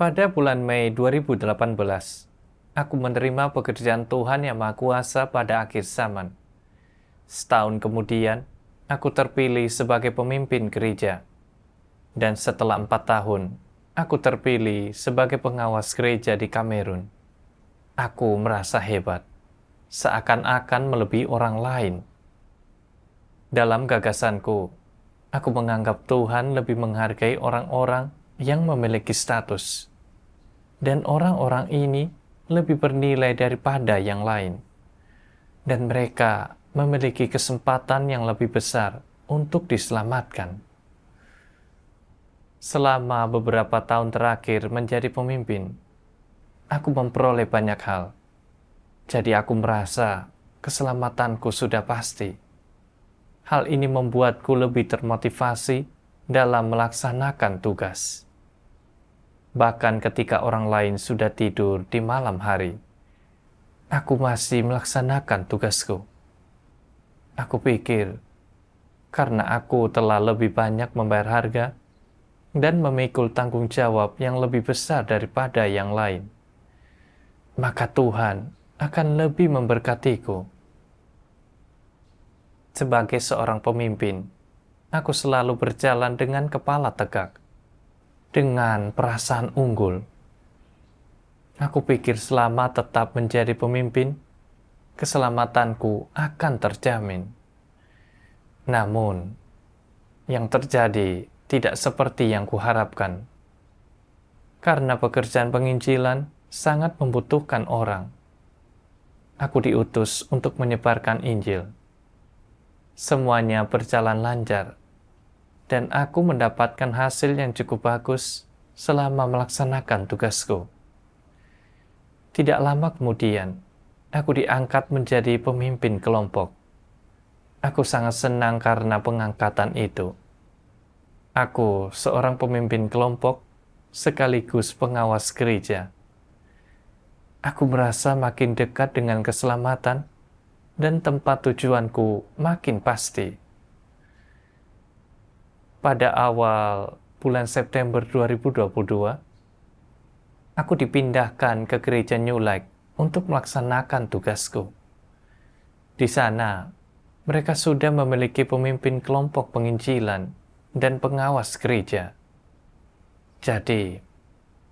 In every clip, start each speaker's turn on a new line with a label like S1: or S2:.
S1: Pada bulan Mei 2018, aku menerima pekerjaan Tuhan Yang Maha Kuasa pada akhir zaman. Setahun kemudian, aku terpilih sebagai pemimpin gereja. Dan setelah 4 tahun, aku terpilih sebagai pengawas gereja di Kamerun. Aku merasa hebat, seakan-akan melebihi orang lain. Dalam gagasanku, aku menganggap Tuhan lebih menghargai orang-orang yang memiliki status. Dan orang-orang ini lebih bernilai daripada yang lain. Dan mereka memiliki kesempatan yang lebih besar untuk diselamatkan. Selama beberapa tahun terakhir menjadi pemimpin, aku memperoleh banyak hal. Jadi aku merasa keselamatanku sudah pasti. Hal ini membuatku lebih termotivasi dalam melaksanakan tugas. Bahkan ketika orang lain sudah tidur di malam hari, aku masih melaksanakan tugasku. Aku pikir, karena aku telah lebih banyak membayar harga dan memikul tanggung jawab yang lebih besar daripada yang lain, maka Tuhan akan lebih memberkatiku. Sebagai seorang pemimpin, aku selalu berjalan dengan kepala tegak, dengan perasaan unggul. Aku pikir selama tetap menjadi pemimpin, keselamatanku akan terjamin. Namun, yang terjadi tidak seperti yang kuharapkan. Karena pekerjaan penginjilan sangat membutuhkan orang. Aku diutus untuk menyebarkan Injil. Semuanya berjalan lancar, dan aku mendapatkan hasil yang cukup bagus selama melaksanakan tugasku. Tidak lama kemudian, aku diangkat menjadi pemimpin kelompok. Aku sangat senang karena pengangkatan itu. Aku seorang pemimpin kelompok sekaligus pengawas gereja. Aku merasa makin dekat dengan keselamatan dan tempat tujuanku makin pasti. Pada awal bulan September 2022, aku dipindahkan ke gereja New Light untuk melaksanakan tugasku. Di sana, mereka sudah memiliki pemimpin kelompok penginjilan dan pengawas gereja. Jadi,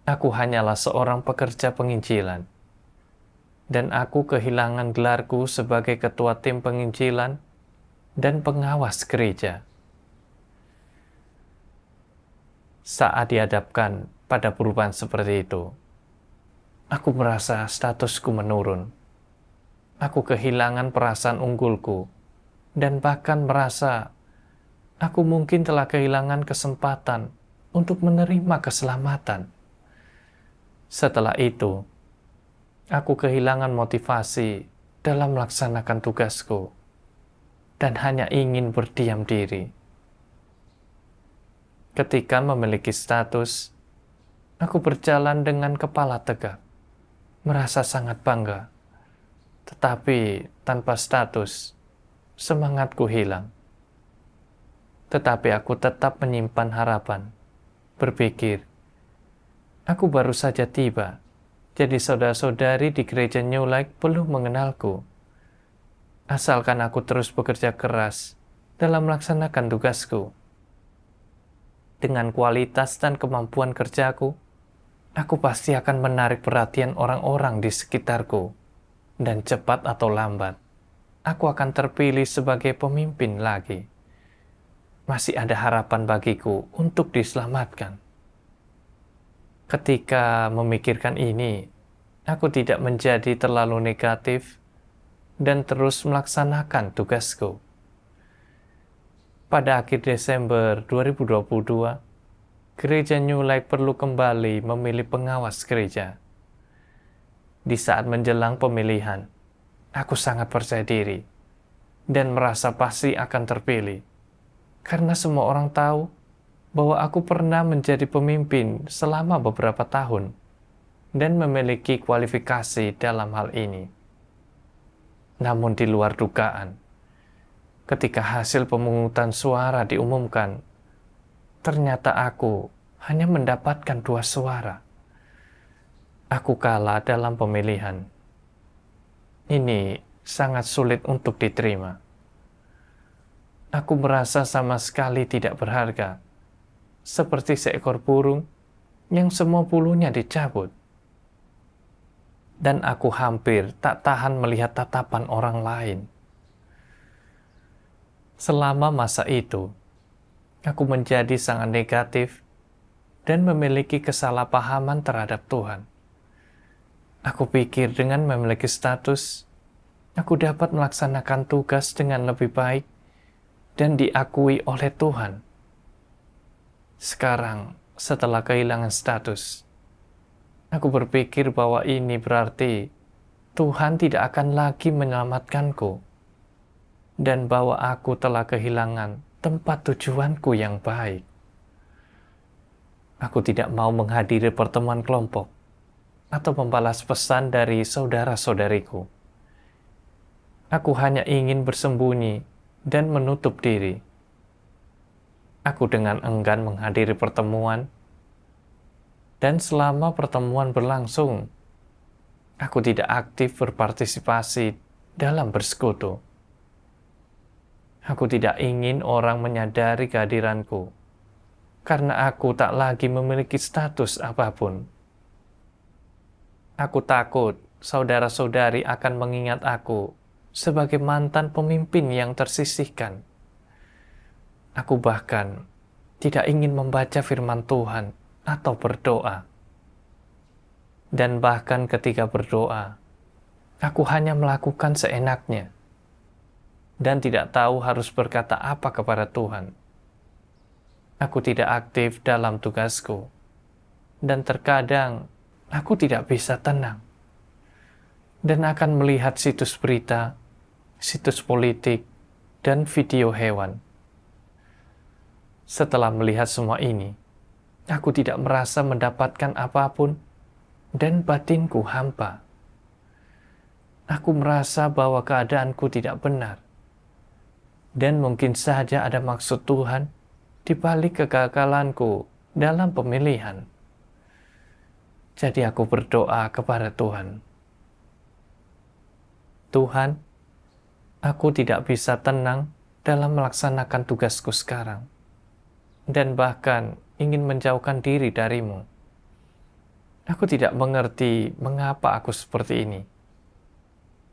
S1: aku hanyalah seorang pekerja penginjilan, dan aku kehilangan gelarku sebagai ketua tim penginjilan dan pengawas gereja. Saat dihadapkan pada perubahan seperti itu, aku merasa statusku menurun. Aku kehilangan perasaan unggulku, dan bahkan merasa aku mungkin telah kehilangan kesempatan untuk menerima keselamatan. Setelah itu, aku kehilangan motivasi dalam melaksanakan tugasku dan hanya ingin berdiam diri. Ketika memiliki status, aku berjalan dengan kepala tegak, merasa sangat bangga. Tetapi tanpa status, semangatku hilang. Tetapi aku tetap menyimpan harapan, berpikir, aku baru saja tiba. Jadi saudara-saudari di gereja New Light belum mengenalku. Asalkan aku terus bekerja keras dalam melaksanakan tugasku. Dengan kualitas dan kemampuan kerjaku, aku pasti akan menarik perhatian orang-orang di sekitarku. Dan cepat atau lambat, aku akan terpilih sebagai pemimpin lagi. Masih ada harapan bagiku untuk diselamatkan. Ketika memikirkan ini, aku tidak menjadi terlalu negatif dan terus melaksanakan tugasku. Pada akhir Desember 2022, Gereja New Light perlu kembali memilih pengawas gereja. Di saat menjelang pemilihan, aku sangat percaya diri dan merasa pasti akan terpilih. Karena semua orang tahu bahwa aku pernah menjadi pemimpin selama beberapa tahun dan memiliki kualifikasi dalam hal ini. Namun di luar dugaan, ketika hasil pemungutan suara diumumkan, ternyata aku hanya mendapatkan 2 suara. Aku kalah dalam pemilihan. Ini sangat sulit untuk diterima. Aku merasa sama sekali tidak berharga, seperti seekor burung yang semua bulunya dicabut. Dan aku hampir tak tahan melihat tatapan orang lain. Selama masa itu, aku menjadi sangat negatif dan memiliki kesalahpahaman terhadap Tuhan. Aku pikir dengan memiliki status, aku dapat melaksanakan tugas dengan lebih baik dan diakui oleh Tuhan. Sekarang, setelah kehilangan status, aku berpikir bahwa ini berarti Tuhan tidak akan lagi menyelamatkanku dan bahwa aku telah kehilangan tempat tujuanku yang baik. Aku tidak mau menghadiri pertemuan kelompok atau membalas pesan dari saudara-saudariku. Aku hanya ingin bersembunyi dan menutup diri. Aku dengan enggan menghadiri pertemuan, dan selama pertemuan berlangsung, aku tidak aktif berpartisipasi dalam bersekutu. Aku tidak ingin orang menyadari kehadiranku, karena aku tak lagi memiliki status apapun. Aku takut saudara-saudari akan mengingat aku sebagai mantan pemimpin yang tersisihkan. Aku bahkan tidak ingin membaca firman Tuhan atau berdoa. Dan bahkan ketika berdoa, aku hanya melakukan seenaknya dan tidak tahu harus berkata apa kepada Tuhan. Aku tidak aktif dalam tugasku, dan terkadang aku tidak bisa tenang dan akan melihat situs berita, situs politik, dan video hewan. Setelah melihat semua ini, aku tidak merasa mendapatkan apapun dan batinku hampa. Aku merasa bahwa keadaanku tidak benar dan mungkin saja ada maksud Tuhan di balik kegagalanku dalam pemilihan. Jadi aku berdoa kepada Tuhan. Tuhan, aku tidak bisa tenang dalam melaksanakan tugasku sekarang, dan bahkan ingin menjauhkan diri darimu. Aku tidak mengerti mengapa aku seperti ini.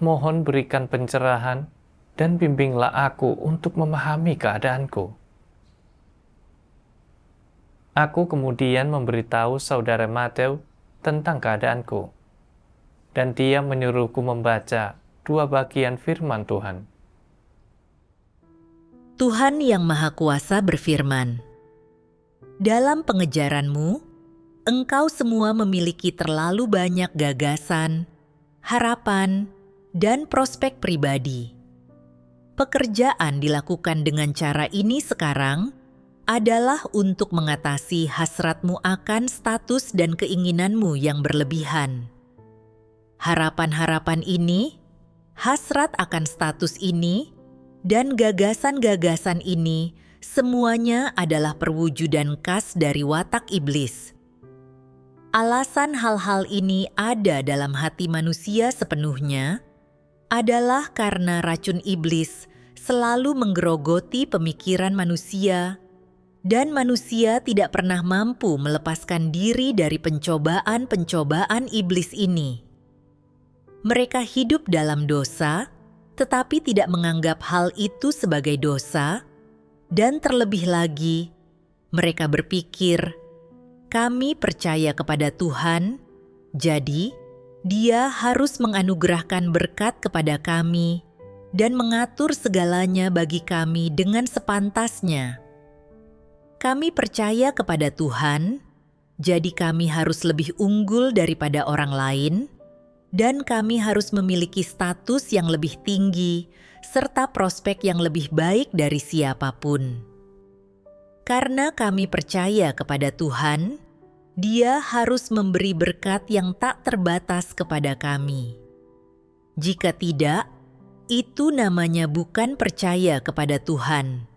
S1: Mohon berikan pencerahan dan bimbinglah aku untuk memahami keadaanku. Aku kemudian memberitahu saudara Matthew tentang keadaanku, dan dia menyuruhku membaca 2 bagian firman Tuhan.
S2: Tuhan Yang Maha Kuasa berfirman, "Dalam pengejaranmu, engkau semua memiliki terlalu banyak gagasan, harapan, dan prospek pribadi. Pekerjaan dilakukan dengan cara ini sekarang adalah untuk mengatasi hasratmu akan status dan keinginanmu yang berlebihan. Harapan-harapan ini, hasrat akan status ini, dan gagasan-gagasan ini semuanya adalah perwujudan khas dari watak iblis. Alasan hal-hal ini ada dalam hati manusia sepenuhnya adalah karena racun iblis selalu menggerogoti pemikiran manusia, dan manusia tidak pernah mampu melepaskan diri dari pencobaan-pencobaan iblis ini. Mereka hidup dalam dosa, tetapi tidak menganggap hal itu sebagai dosa, dan terlebih lagi, mereka berpikir, "Kami percaya kepada Tuhan, jadi Dia harus menganugerahkan berkat kepada kami dan mengatur segalanya bagi kami dengan sepantasnya. Kami percaya kepada Tuhan, jadi kami harus lebih unggul daripada orang lain, dan kami harus memiliki status yang lebih tinggi serta prospek yang lebih baik dari siapapun. Karena kami percaya kepada Tuhan, Dia harus memberi berkat yang tak terbatas kepada kami. Jika tidak, itu namanya bukan percaya kepada Tuhan.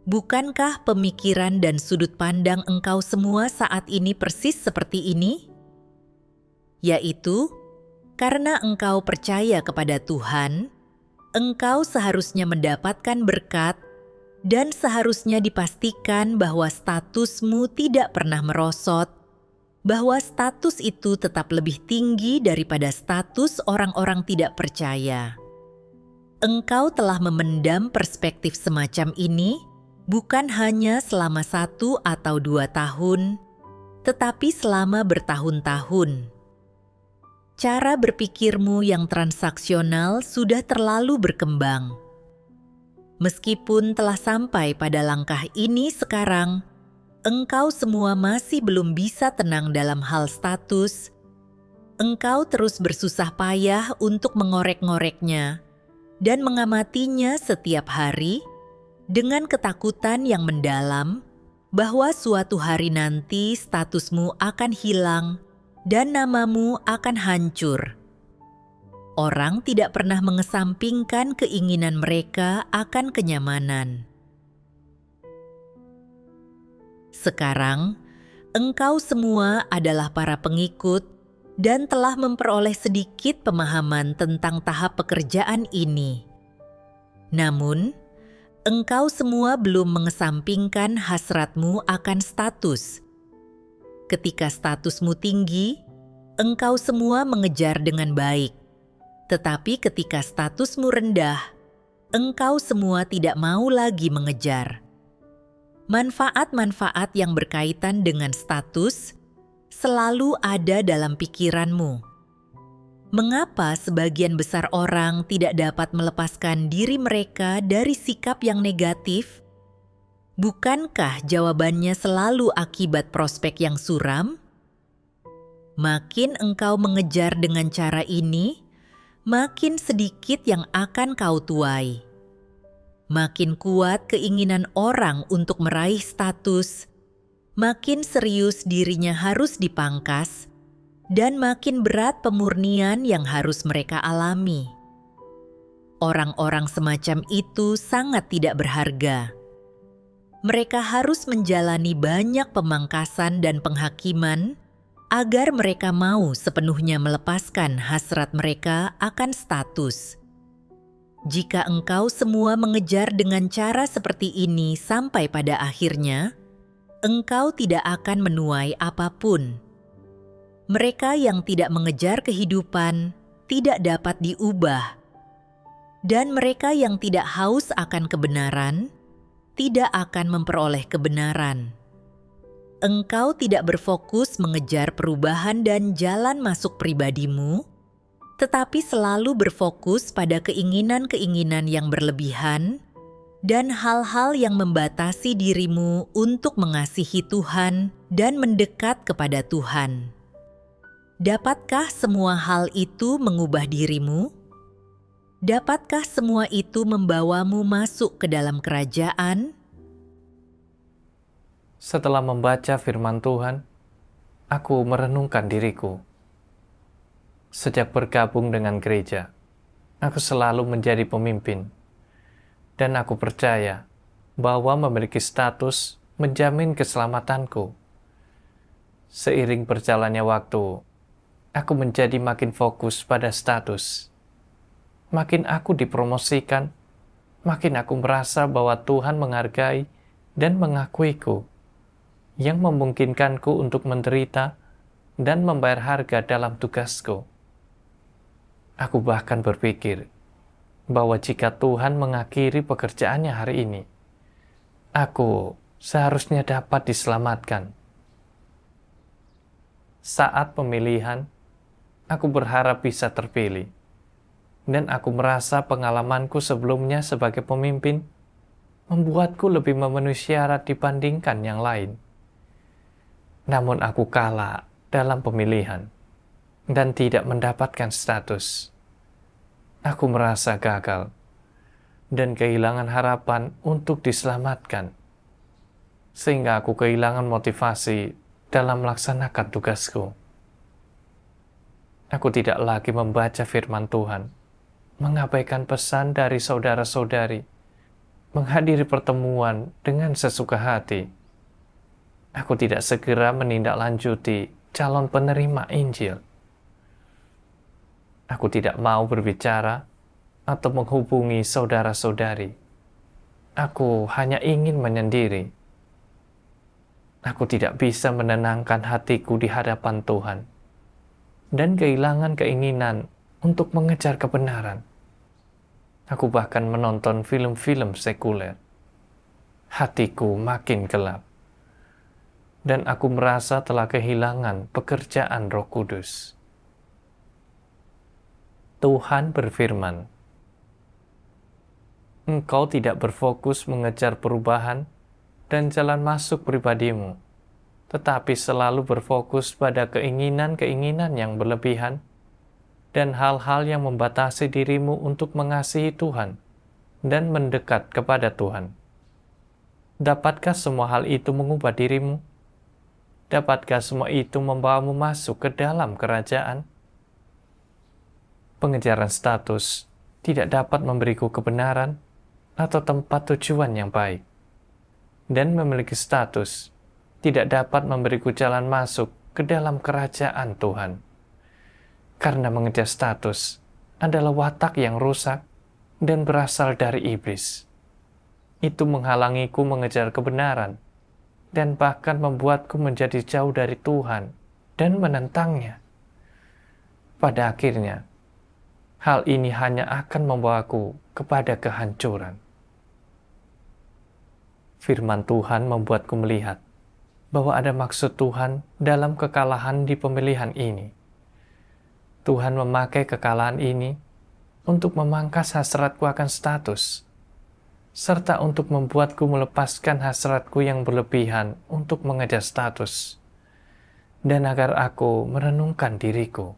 S2: Bukankah pemikiran dan sudut pandang engkau semua saat ini persis seperti ini? yaitu karena engkau percaya kepada Tuhan, engkau seharusnya mendapatkan berkat dan seharusnya dipastikan bahwa statusmu tidak pernah merosot, bahwa status itu tetap lebih tinggi daripada status orang-orang tidak percaya. Engkau telah memendam perspektif semacam ini bukan hanya selama 1 atau 2 tahun, tetapi selama bertahun-tahun. Cara berpikirmu yang transaksional sudah terlalu berkembang. Meskipun telah sampai pada langkah ini sekarang, engkau semua masih belum bisa tenang dalam hal status. Engkau terus bersusah payah untuk mengorek-ngoreknya dan mengamatinya setiap hari dengan ketakutan yang mendalam bahwa suatu hari nanti statusmu akan hilang dan namamu akan hancur. Orang tidak pernah mengesampingkan keinginan mereka akan kenyamanan. Sekarang, engkau semua adalah para pengikut dan telah memperoleh sedikit pemahaman tentang tahap pekerjaan ini. Namun, engkau semua belum mengesampingkan hasratmu akan status. Ketika statusmu tinggi, engkau semua mengejar dengan baik. Tetapi ketika statusmu rendah, engkau semua tidak mau lagi mengejar. Manfaat-manfaat yang berkaitan dengan status selalu ada dalam pikiranmu. Mengapa sebagian besar orang tidak dapat melepaskan diri mereka dari sikap yang negatif? Bukankah jawabannya selalu akibat prospek yang suram? Makin engkau mengejar dengan cara ini, makin sedikit yang akan kau tuai. Makin kuat keinginan orang untuk meraih status, makin serius dirinya harus dipangkas, dan makin berat pemurnian yang harus mereka alami. Orang-orang semacam itu sangat tidak berharga. Mereka harus menjalani banyak pemangkasan dan penghakiman agar mereka mau sepenuhnya melepaskan hasrat mereka akan status. Jika engkau semua mengejar dengan cara seperti ini sampai pada akhirnya, engkau tidak akan menuai apapun. Mereka yang tidak mengejar kehidupan tidak dapat diubah, dan mereka yang tidak haus akan kebenaran tidak akan memperoleh kebenaran. Engkau tidak berfokus mengejar perubahan dan jalan masuk pribadimu, tetapi selalu berfokus pada keinginan-keinginan yang berlebihan dan hal-hal yang membatasi dirimu untuk mengasihi Tuhan dan mendekat kepada Tuhan. Dapatkah semua hal itu mengubah dirimu? Dapatkah semua itu membawamu masuk ke dalam kerajaan?
S1: Setelah membaca firman Tuhan, aku merenungkan diriku. Sejak bergabung dengan gereja, aku selalu menjadi pemimpin. Dan aku percaya bahwa memiliki status menjamin keselamatanku. Seiring berjalannya waktu, aku menjadi makin fokus pada status. Makin aku dipromosikan, makin aku merasa bahwa Tuhan menghargai dan mengakuiku, yang memungkinkanku untuk menderita dan membayar harga dalam tugasku. Aku bahkan berpikir bahwa jika Tuhan mengakhiri pekerjaannya hari ini, aku seharusnya dapat diselamatkan. Saat pemilihan, aku berharap bisa terpilih, dan aku merasa pengalamanku sebelumnya sebagai pemimpin membuatku lebih memenuhi syarat dibandingkan yang lain. Namun aku kalah dalam pemilihan dan tidak mendapatkan status. Aku merasa gagal dan kehilangan harapan untuk diselamatkan, sehingga aku kehilangan motivasi dalam melaksanakan tugasku. Aku tidak lagi membaca firman Tuhan, mengabaikan pesan dari saudara-saudari, menghadiri pertemuan dengan sesuka hati. Aku tidak segera menindaklanjuti calon penerima Injil. Aku tidak mau berbicara atau menghubungi saudara-saudari. Aku hanya ingin menyendiri. Aku tidak bisa menenangkan hatiku di hadapan Tuhan dan kehilangan keinginan untuk mengejar kebenaran. Aku bahkan menonton film-film sekuler. Hatiku makin gelap, dan aku merasa telah kehilangan pekerjaan Roh Kudus. Tuhan berfirman, "Engkau tidak berfokus mengejar perubahan dan jalan masuk pribadimu, tetapi selalu berfokus pada keinginan-keinginan yang berlebihan dan hal-hal yang membatasi dirimu untuk mengasihi Tuhan dan mendekat kepada Tuhan. Dapatkah semua hal itu mengubah dirimu? Dapatkah semua itu membawamu masuk ke dalam kerajaan?" Pengejaran status tidak dapat memberiku kebenaran atau tempat tujuan yang baik. Dan memiliki status tidak dapat memberiku jalan masuk ke dalam kerajaan Tuhan. Karena mengejar status adalah watak yang rusak dan berasal dari iblis. Itu menghalangiku mengejar kebenaran dan bahkan membuatku menjadi jauh dari Tuhan dan menentangnya. Pada akhirnya, hal ini hanya akan membawaku kepada kehancuran. Firman Tuhan membuatku melihat bahwa ada maksud Tuhan dalam kekalahan di pemilihan ini. Tuhan memakai kekalahan ini untuk memangkas hasratku akan status, serta untuk membuatku melepaskan hasratku yang berlebihan untuk mengejar status, dan agar aku merenungkan diriku.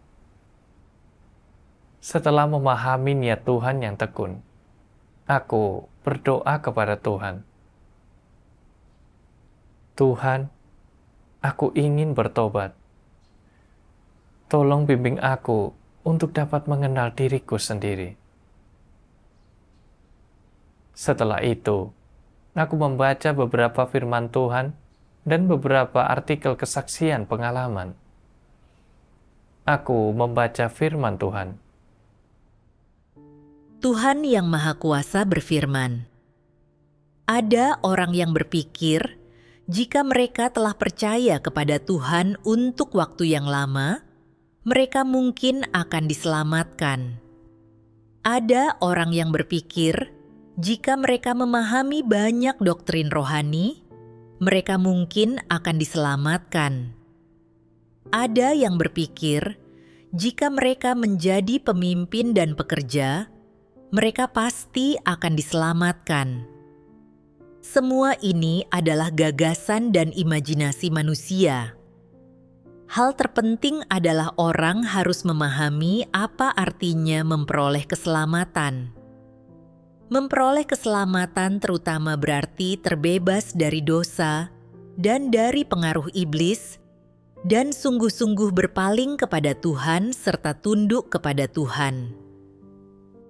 S1: Setelah memahami niat Tuhan yang tekun, aku berdoa kepada Tuhan. Tuhan, aku ingin bertobat. Tolong bimbing aku untuk dapat mengenal diriku sendiri. Setelah itu, aku membaca beberapa firman Tuhan dan beberapa artikel kesaksian pengalaman. Aku membaca firman Tuhan.
S2: Tuhan yang Maha Kuasa berfirman, "Ada orang yang berpikir, jika mereka telah percaya kepada Tuhan untuk waktu yang lama, mereka mungkin akan diselamatkan. Ada orang yang berpikir, jika mereka memahami banyak doktrin rohani, mereka mungkin akan diselamatkan. Ada yang berpikir, jika mereka menjadi pemimpin dan pekerja, mereka pasti akan diselamatkan. Semua ini adalah gagasan dan imajinasi manusia. Hal terpenting adalah orang harus memahami apa artinya memperoleh keselamatan. Memperoleh keselamatan terutama berarti terbebas dari dosa dan dari pengaruh iblis, dan sungguh-sungguh berpaling kepada Tuhan serta tunduk kepada Tuhan.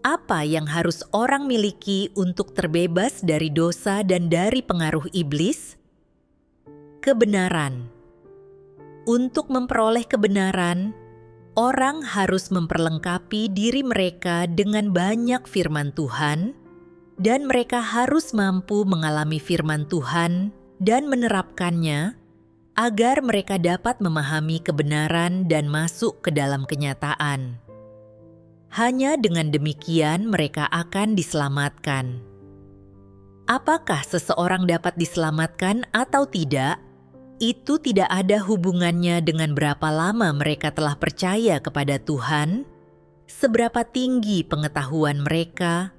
S2: Apa yang harus orang miliki untuk terbebas dari dosa dan dari pengaruh iblis? Kebenaran. Untuk memperoleh kebenaran, orang harus memperlengkapi diri mereka dengan banyak firman Tuhan, dan mereka harus mampu mengalami firman Tuhan dan menerapkannya agar mereka dapat memahami kebenaran dan masuk ke dalam kenyataan. Hanya dengan demikian mereka akan diselamatkan. Apakah seseorang dapat diselamatkan atau tidak? Itu tidak ada hubungannya dengan berapa lama mereka telah percaya kepada Tuhan, seberapa tinggi pengetahuan mereka,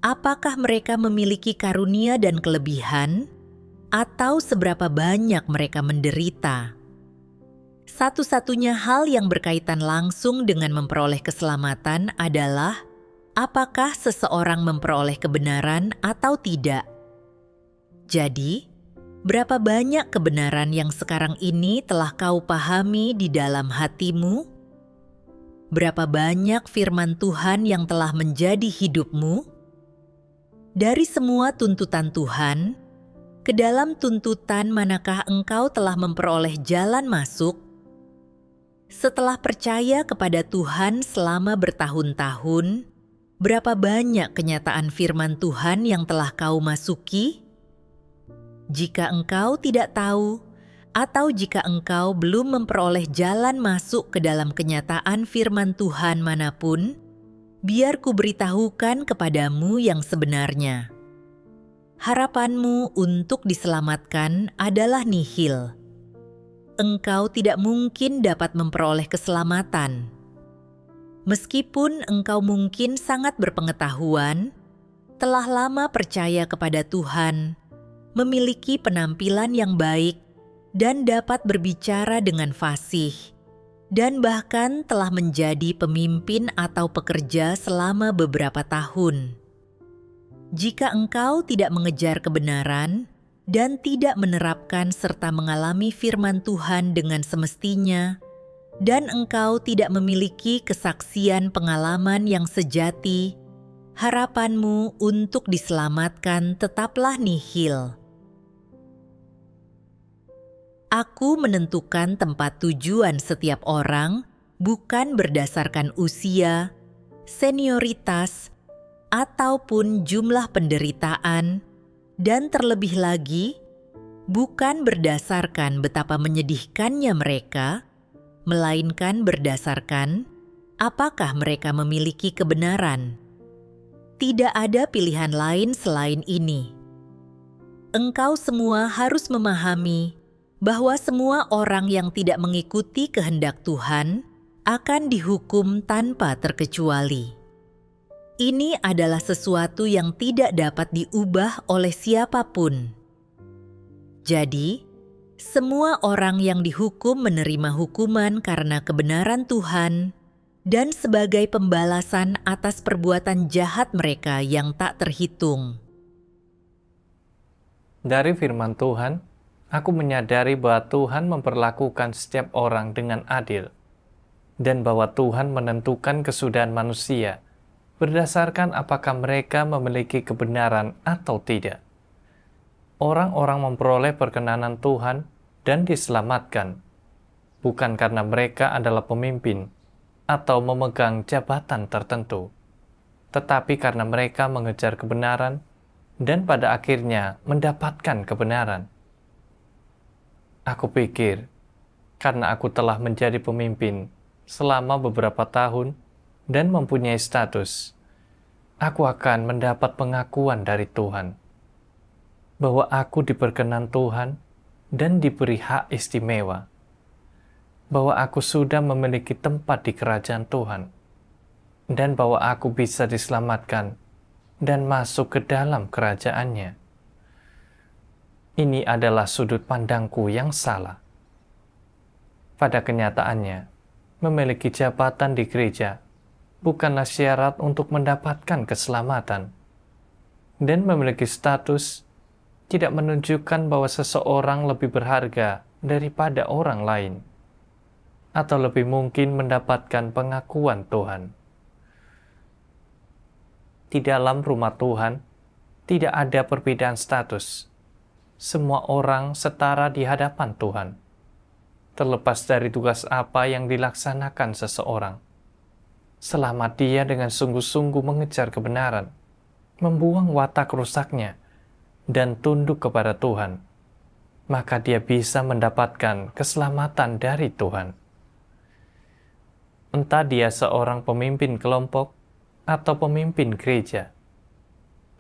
S2: apakah mereka memiliki karunia dan kelebihan, atau seberapa banyak mereka menderita. Satu-satunya hal yang berkaitan langsung dengan memperoleh keselamatan adalah apakah seseorang memperoleh kebenaran atau tidak. Jadi, berapa banyak kebenaran yang sekarang ini telah kau pahami di dalam hatimu? Berapa banyak firman Tuhan yang telah menjadi hidupmu? Dari semua tuntutan Tuhan, ke dalam tuntutan manakah engkau telah memperoleh jalan masuk? Setelah percaya kepada Tuhan selama bertahun-tahun, berapa banyak kenyataan firman Tuhan yang telah kau masuki? Jika engkau tidak tahu, atau jika engkau belum memperoleh jalan masuk ke dalam kenyataan firman Tuhan manapun, biar kuberitahukan kepadamu yang sebenarnya. Harapanmu untuk diselamatkan adalah nihil. Engkau tidak mungkin dapat memperoleh keselamatan. Meskipun engkau mungkin sangat berpengetahuan, telah lama percaya kepada Tuhan, memiliki penampilan yang baik, dan dapat berbicara dengan fasih, dan bahkan telah menjadi pemimpin atau pekerja selama beberapa tahun. Jika engkau tidak mengejar kebenaran dan tidak menerapkan serta mengalami firman Tuhan dengan semestinya, dan engkau tidak memiliki kesaksian pengalaman yang sejati, harapanmu untuk diselamatkan tetaplah nihil. Aku menentukan tempat tujuan setiap orang bukan berdasarkan usia, senioritas, ataupun jumlah penderitaan, dan terlebih lagi, bukan berdasarkan betapa menyedihkannya mereka, melainkan berdasarkan apakah mereka memiliki kebenaran. Tidak ada pilihan lain selain ini. Engkau semua harus memahami bahwa semua orang yang tidak mengikuti kehendak Tuhan akan dihukum tanpa terkecuali. Ini adalah sesuatu yang tidak dapat diubah oleh siapapun. Jadi, semua orang yang dihukum menerima hukuman karena kebenaran Tuhan dan sebagai pembalasan atas perbuatan jahat mereka yang tak terhitung.
S1: Dari firman Tuhan, aku menyadari bahwa Tuhan memperlakukan setiap orang dengan adil, dan bahwa Tuhan menentukan kesudahan manusia berdasarkan apakah mereka memiliki kebenaran atau tidak. Orang-orang memperoleh perkenanan Tuhan dan diselamatkan, bukan karena mereka adalah pemimpin atau memegang jabatan tertentu, tetapi karena mereka mengejar kebenaran dan pada akhirnya mendapatkan kebenaran. Aku pikir, karena aku telah menjadi pemimpin selama beberapa tahun dan mempunyai status, aku akan mendapat pengakuan dari Tuhan bahwa aku diperkenan Tuhan dan diberi hak istimewa, bahwa aku sudah memiliki tempat di kerajaan Tuhan, dan bahwa aku bisa diselamatkan dan masuk ke dalam kerajaannya. Ini adalah sudut pandangku yang salah. Pada kenyataannya, memiliki jabatan di gereja bukanlah syarat untuk mendapatkan keselamatan, dan memiliki status tidak menunjukkan bahwa seseorang lebih berharga daripada orang lain, atau lebih mungkin mendapatkan pengakuan Tuhan. Di dalam rumah Tuhan, tidak ada perbedaan status. Semua orang setara di hadapan Tuhan, terlepas dari tugas apa yang dilaksanakan seseorang. Selama dia dengan sungguh-sungguh mengejar kebenaran, membuang watak rusaknya, dan tunduk kepada Tuhan, maka dia bisa mendapatkan keselamatan dari Tuhan. Entah dia seorang pemimpin kelompok atau pemimpin gereja,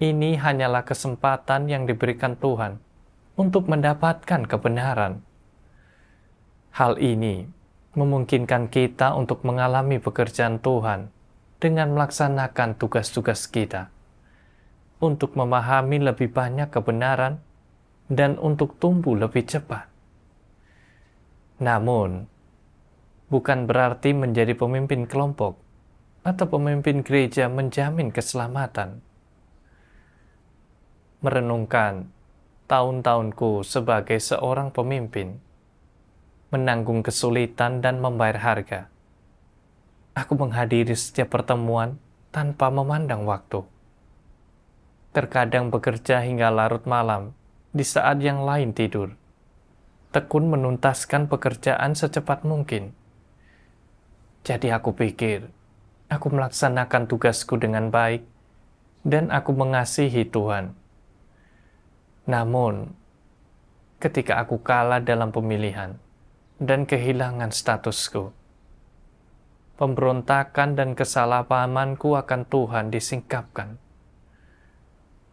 S1: ini hanyalah kesempatan yang diberikan Tuhan untuk mendapatkan kebenaran. Hal ini memungkinkan kita untuk mengalami pekerjaan Tuhan dengan melaksanakan tugas-tugas kita, untuk memahami lebih banyak kebenaran dan untuk tumbuh lebih cepat. Namun, bukan berarti menjadi pemimpin kelompok atau pemimpin gereja menjamin keselamatan. Merenungkan tahun-tahunku sebagai seorang pemimpin, menanggung kesulitan dan membayar harga. Aku menghadiri setiap pertemuan tanpa memandang waktu. Terkadang bekerja hingga larut malam di saat yang lain tidur. Tekun menuntaskan pekerjaan secepat mungkin. Jadi aku pikir, aku melaksanakan tugasku dengan baik, dan aku mengasihi Tuhan. Namun, ketika aku kalah dalam pemilihan dan kehilangan statusku, pemberontakan dan kesalahpahamanku akan Tuhan disingkapkan.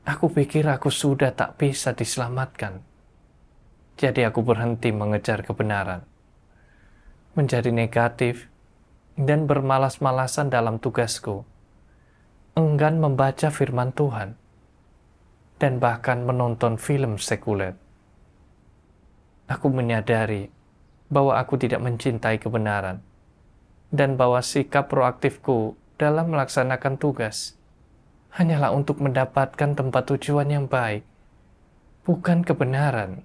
S1: Aku pikir aku sudah tak bisa diselamatkan. Jadi aku berhenti mengejar kebenaran, menjadi negatif, dan bermalas-malasan dalam tugasku, enggan membaca firman Tuhan, dan bahkan menonton film sekuler. Aku menyadari bahwa aku tidak mencintai kebenaran, dan bahwa sikap proaktifku dalam melaksanakan tugas hanyalah untuk mendapatkan tempat tujuan yang baik, bukan kebenaran.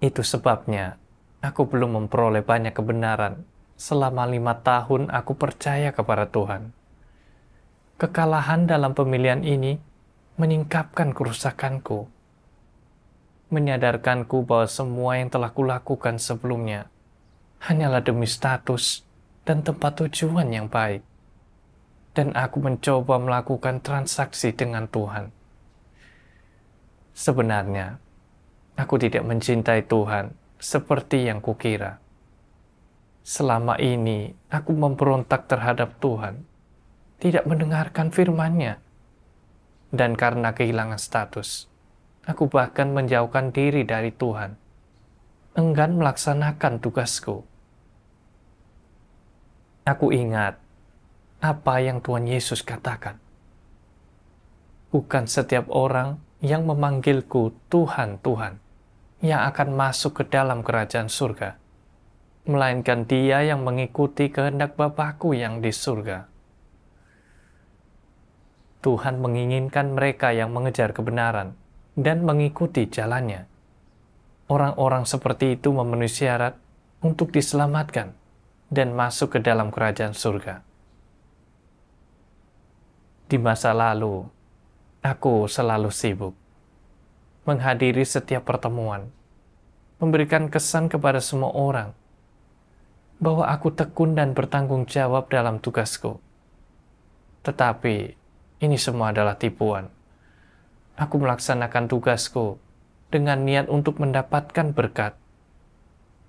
S1: Itu sebabnya aku belum memperoleh banyak kebenaran selama 5 tahun aku percaya kepada Tuhan. Kekalahan dalam pemilihan ini menyingkapkan kerusakanku, menyadarkanku bahwa semua yang telah kulakukan sebelumnya hanyalah demi status dan tempat tujuan yang baik. Dan aku mencoba melakukan transaksi dengan Tuhan. Sebenarnya, aku tidak mencintai Tuhan seperti yang kukira. Selama ini, aku memberontak terhadap Tuhan, tidak mendengarkan firman-Nya. Dan karena kehilangan status, aku bahkan menjauhkan diri dari Tuhan, enggan melaksanakan tugasku. Aku ingat apa yang Tuhan Yesus katakan. Bukan setiap orang yang memanggilku Tuhan, Tuhan, yang akan masuk ke dalam kerajaan surga, melainkan dia yang mengikuti kehendak Bapa-Ku yang di surga. Tuhan menginginkan mereka yang mengejar kebenaran dan mengikuti jalannya. Orang-orang seperti itu memenuhi syarat untuk diselamatkan dan masuk ke dalam kerajaan surga. Di masa lalu, aku selalu sibuk menghadiri setiap pertemuan, memberikan kesan kepada semua orang bahwa aku tekun dan bertanggung jawab dalam tugasku. Tetapi, ini semua adalah tipuan. Aku melaksanakan tugasku dengan niat untuk mendapatkan berkat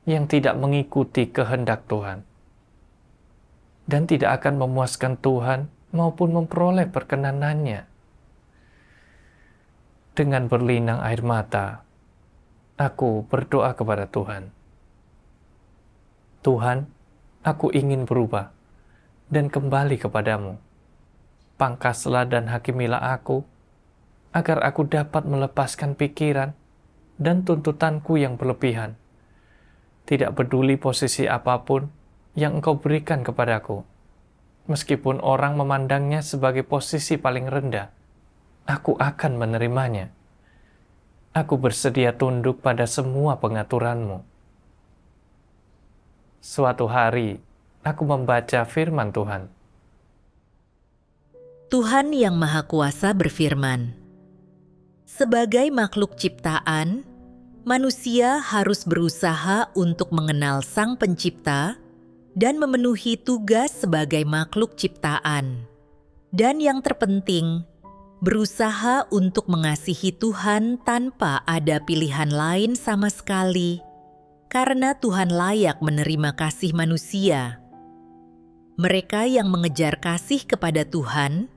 S1: yang tidak mengikuti kehendak Tuhan dan tidak akan memuaskan Tuhan maupun memperoleh perkenanan-Nya. Dengan berlinang air mata, aku berdoa kepada Tuhan. Tuhan, aku ingin berubah dan kembali kepadamu. Pangkaslah dan hakimilah aku, agar aku dapat melepaskan pikiran dan tuntutanku yang berlebihan. Tidak peduli posisi apapun yang Engkau berikan kepadaku. Meskipun orang memandangnya sebagai posisi paling rendah, aku akan menerimanya. Aku bersedia tunduk pada semua pengaturan-Mu. Suatu hari, aku membaca firman Tuhan.
S2: Tuhan Yang Maha Kuasa berfirman, sebagai makhluk ciptaan, manusia harus berusaha untuk mengenal Sang Pencipta dan memenuhi tugas sebagai makhluk ciptaan. Dan yang terpenting, berusaha untuk mengasihi Tuhan tanpa ada pilihan lain sama sekali, karena Tuhan layak menerima kasih manusia. Mereka yang mengejar kasih kepada Tuhan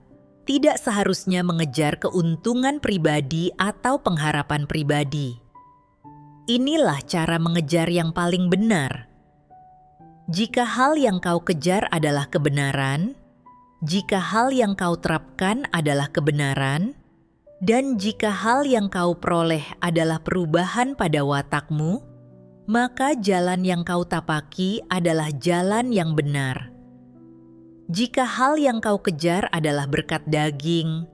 S2: tidak seharusnya mengejar keuntungan pribadi atau pengharapan pribadi. Inilah cara mengejar yang paling benar. Jika hal yang kau kejar adalah kebenaran, jika hal yang kau terapkan adalah kebenaran, dan jika hal yang kau peroleh adalah perubahan pada watakmu, maka jalan yang kau tapaki adalah jalan yang benar. Jika hal yang kau kejar adalah berkat daging,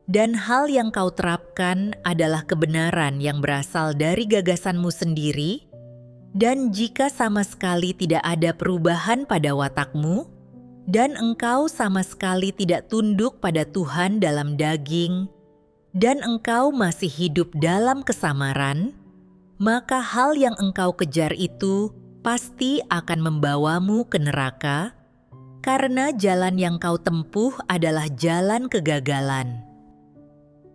S2: dan hal yang kau terapkan adalah kebenaran yang berasal dari gagasanmu sendiri, dan jika sama sekali tidak ada perubahan pada watakmu, dan engkau sama sekali tidak tunduk pada Tuhan dalam daging, dan engkau masih hidup dalam kesamaran, maka hal yang engkau kejar itu pasti akan membawamu ke neraka, karena jalan yang kau tempuh adalah jalan kegagalan.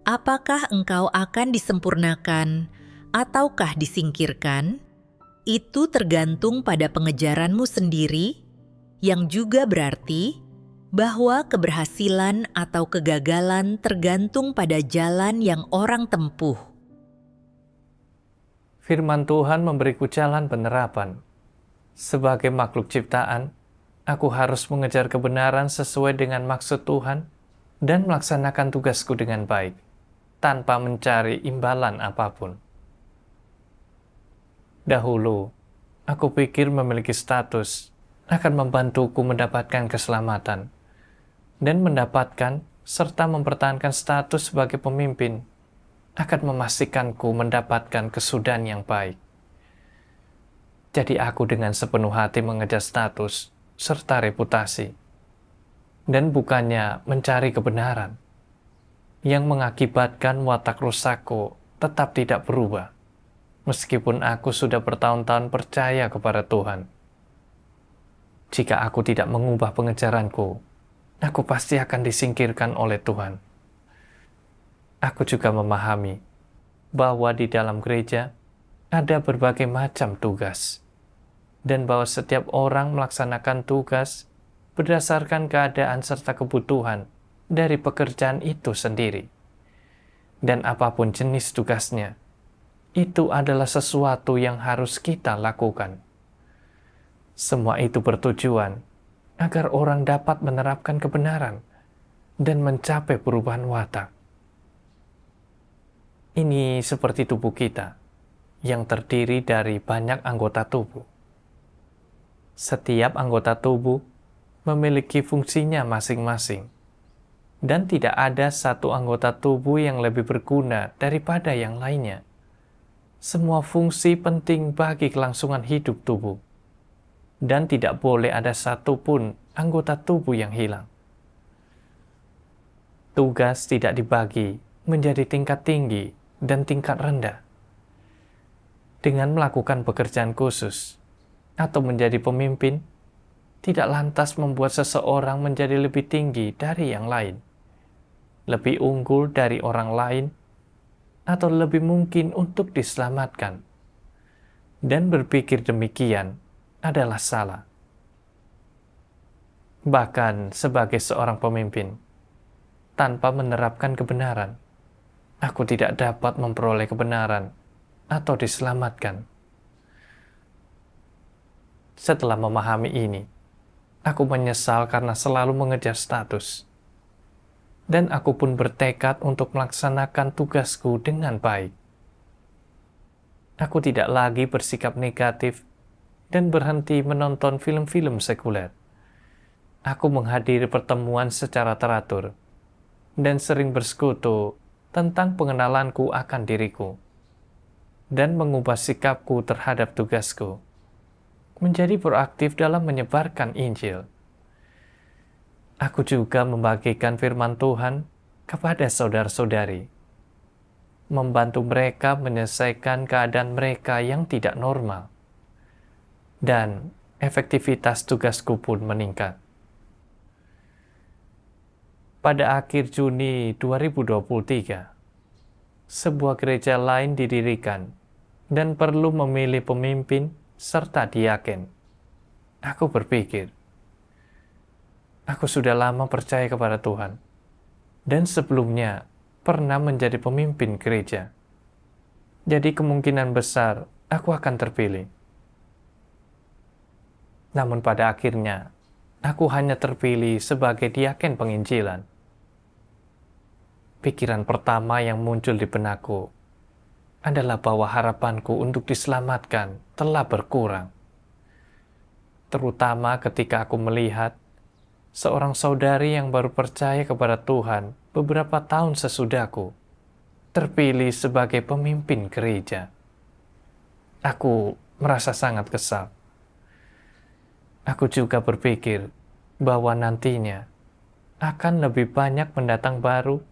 S2: Apakah engkau akan disempurnakan ataukah disingkirkan? Itu tergantung pada pengejaranmu sendiri, yang juga berarti bahwa keberhasilan atau kegagalan tergantung pada jalan yang orang tempuh.
S1: Firman Tuhan memberiku jalan penerapan. Sebagai makhluk ciptaan, aku harus mengejar kebenaran sesuai dengan maksud Tuhan dan melaksanakan tugasku dengan baik, tanpa mencari imbalan apapun. Dahulu, aku pikir memiliki status akan membantuku mendapatkan keselamatan dan mendapatkan serta mempertahankan status sebagai pemimpin akan memastikanku mendapatkan kesudahan yang baik. Jadi aku dengan sepenuh hati mengejar status serta reputasi, dan bukannya mencari kebenaran yang mengakibatkan watak rusakku tetap tidak berubah, meskipun aku sudah bertahun-tahun percaya kepada Tuhan. Jika aku tidak mengubah pengejaranku, aku pasti akan disingkirkan oleh Tuhan. Aku juga memahami bahwa di dalam gereja ada berbagai macam tugas, dan bahwa setiap orang melaksanakan tugas berdasarkan keadaan serta kebutuhan dari pekerjaan itu sendiri. Dan apapun jenis tugasnya, itu adalah sesuatu yang harus kita lakukan. Semua itu bertujuan agar orang dapat menerapkan kebenaran dan mencapai perubahan watak. Ini seperti tubuh kita, yang terdiri dari banyak anggota tubuh. Setiap anggota tubuh memiliki fungsinya masing-masing, dan tidak ada satu anggota tubuh yang lebih berguna daripada yang lainnya. Semua fungsi penting bagi kelangsungan hidup tubuh, dan tidak boleh ada satupun anggota tubuh yang hilang. Tugas tidak dibagi menjadi tingkat tinggi dan tingkat rendah. Dengan melakukan pekerjaan khusus atau menjadi pemimpin, tidak lantas membuat seseorang menjadi lebih tinggi dari yang lain, lebih unggul dari orang lain, atau lebih mungkin untuk diselamatkan. Dan berpikir demikian adalah salah. Bahkan sebagai seorang pemimpin, tanpa menerapkan kebenaran, aku tidak dapat memperoleh kebenaran atau diselamatkan. Setelah memahami ini, aku menyesal karena selalu mengejar status. Dan aku pun bertekad untuk melaksanakan tugasku dengan baik. Aku tidak lagi bersikap negatif dan berhenti menonton film-film sekuler. Aku menghadiri pertemuan secara teratur dan sering bersekutu tentang pengenalanku akan diriku, dan mengubah sikapku terhadap tugasku, menjadi proaktif dalam menyebarkan Injil. Aku juga membagikan firman Tuhan kepada saudara-saudari, membantu mereka menyelesaikan keadaan mereka yang tidak normal, dan efektivitas tugasku pun meningkat. Pada akhir Juni 2023, sebuah gereja lain didirikan dan perlu memilih pemimpin serta diaken. Aku berpikir, aku sudah lama percaya kepada Tuhan, dan sebelumnya pernah menjadi pemimpin gereja. Jadi kemungkinan besar aku akan terpilih. Namun pada akhirnya, aku hanya terpilih sebagai diaken penginjilan. Pikiran pertama yang muncul di benakku adalah bahwa harapanku untuk diselamatkan telah berkurang. Terutama ketika aku melihat seorang saudari yang baru percaya kepada Tuhan beberapa tahun sesudahku terpilih sebagai pemimpin gereja. Aku merasa sangat kesal. Aku juga berpikir bahwa nantinya akan lebih banyak pendatang baru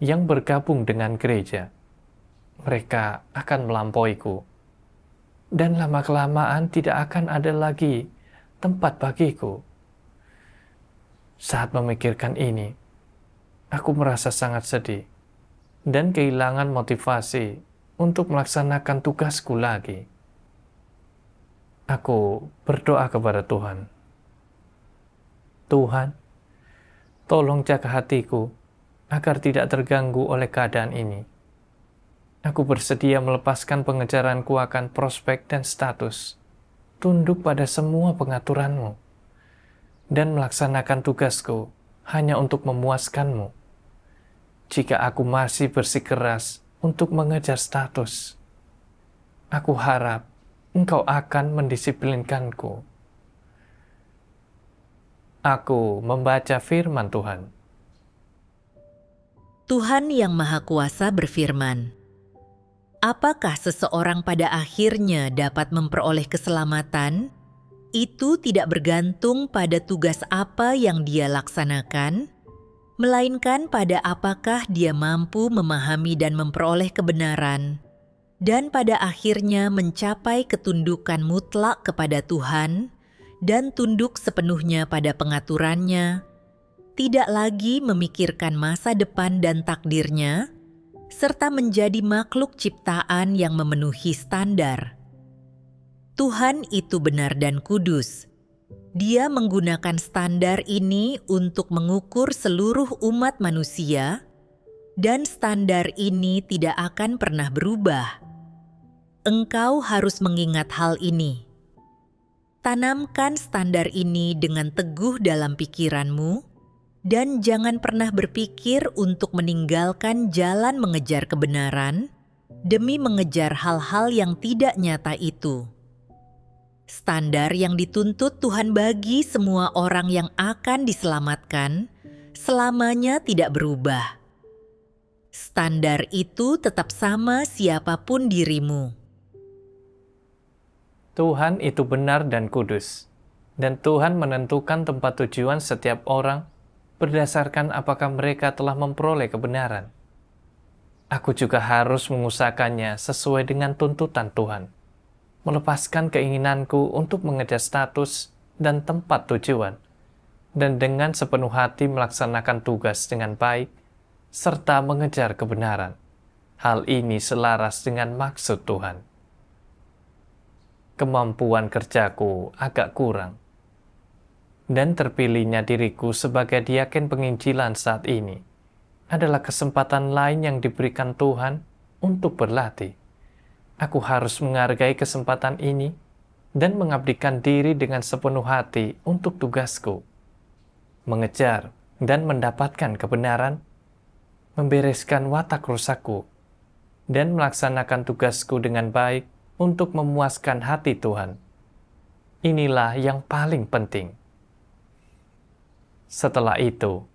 S1: yang bergabung dengan gereja. Mereka akan melampauiku. dan lama-kelamaan tidak akan ada lagi tempat bagiku. Saat memikirkan ini, aku merasa sangat sedih dan kehilangan motivasi untuk melaksanakan tugasku lagi. Aku berdoa kepada Tuhan. Tuhan, tolong jaga hatiku agar tidak terganggu oleh keadaan ini. Aku bersedia melepaskan pengejaranku akan prospek dan status, tunduk pada semua pengaturanmu, dan melaksanakan tugasku hanya untuk memuaskanmu. Jika aku masih bersikeras untuk mengejar status, aku harap Engkau akan mendisiplinkanku. Aku membaca firman Tuhan.
S2: Tuhan Yang Maha Kuasa berfirman, apakah seseorang pada akhirnya dapat memperoleh keselamatan? Itu tidak bergantung pada tugas apa yang dia laksanakan, melainkan pada apakah dia mampu memahami dan memperoleh kebenaran, dan pada akhirnya mencapai ketundukan mutlak kepada Tuhan dan tunduk sepenuhnya pada pengaturannya, tidak lagi memikirkan masa depan dan takdirnya, serta menjadi makhluk ciptaan yang memenuhi standar. Tuhan itu benar dan kudus. Dia menggunakan standar ini untuk mengukur seluruh umat manusia, dan standar ini tidak akan pernah berubah. Engkau harus mengingat hal ini. Tanamkan standar ini dengan teguh dalam pikiranmu, dan jangan pernah berpikir untuk meninggalkan jalan mengejar kebenaran demi mengejar hal-hal yang tidak nyata itu. Standar yang dituntut Tuhan bagi semua orang yang akan diselamatkan selamanya tidak berubah. Standar itu tetap sama siapapun dirimu.
S1: Tuhan itu benar dan kudus, dan Tuhan menentukan tempat tujuan setiap orang berdasarkan apakah mereka telah memperoleh kebenaran. Aku juga harus mengusahakannya sesuai dengan tuntutan Tuhan, melepaskan keinginanku untuk mengejar status dan tempat tujuan, dan dengan sepenuh hati melaksanakan tugas dengan baik, serta mengejar kebenaran. Hal ini selaras dengan maksud Tuhan. Kemampuan kerjaku agak kurang, dan terpilihnya diriku sebagai diaken penginjilan saat ini adalah kesempatan lain yang diberikan Tuhan untuk berlatih. Aku harus menghargai kesempatan ini dan mengabdikan diri dengan sepenuh hati untuk tugasku. Mengejar dan mendapatkan kebenaran, membereskan watak rusakku, dan melaksanakan tugasku dengan baik untuk memuaskan hati Tuhan. Inilah yang paling penting. Setelah itu,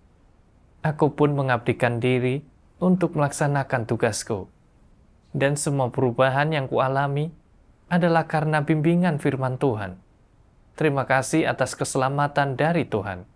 S1: aku pun mengabdikan diri untuk melaksanakan tugasku. Dan semua perubahan yang kualami adalah karena bimbingan firman Tuhan. Terima kasih atas keselamatan dari Tuhan.